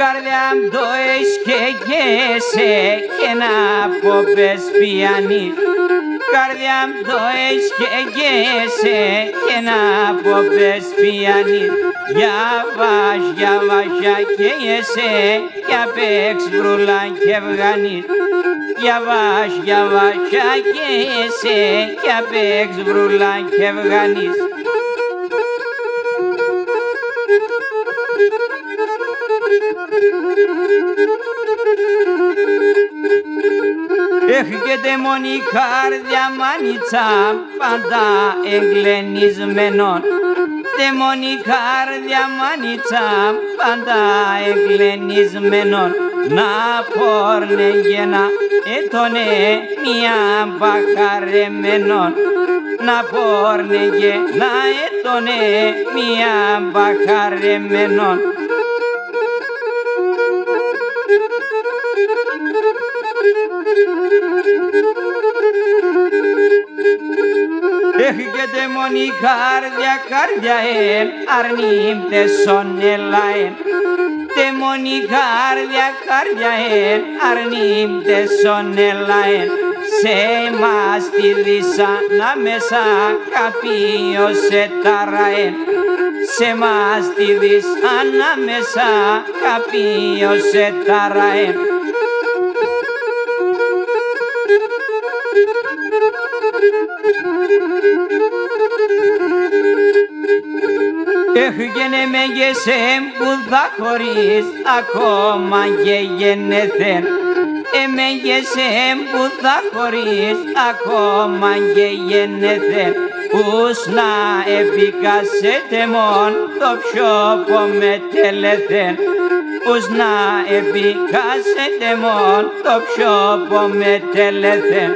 καρδιά μου το εσκεγέσαι και να ποπες πιάνεις. Καρδιά μου το εσκεγέσαι και να ποπες πιάνεις. Για βάσια καίγεσαι κι απέξ βρουλάν και βγάνεις. Για βάσια καίγεσαι κι απέξ βρουλάν και βγάνεις. Έχετε μόνη καρδιά μάνιτσα πάντα εγκλενισμένον. Δαιμόνη καρδιά μάνιτσα πάντα εγκλενισμένον. Να πόρνεγε να έτωνε μια μπαχαρεμένον. Να πόρνεγε να έτωνε μια μπαχαρεμένον. Έχετε μόνη καρδιά αρνήτε σονελαέν. Τε μόνη καρδιά αρνήτε σονελαέν. Σε μας τη δίσα να μέσα κάποιο σε ταραέν. Σε μας τη δίσα να μέσα κάποιο σε ταραέν. Έχγενε με γεσέμ που θα χωρίς ακόμα και γεννεθέν. Με γεσέμ που θα χωρίς ακόμα και γεννεθέν. Ούς να επικάσετε μόν το πιόπο με τελεθέν. Ούς να επικάσετε μόν το πιόπο με τελεθέν.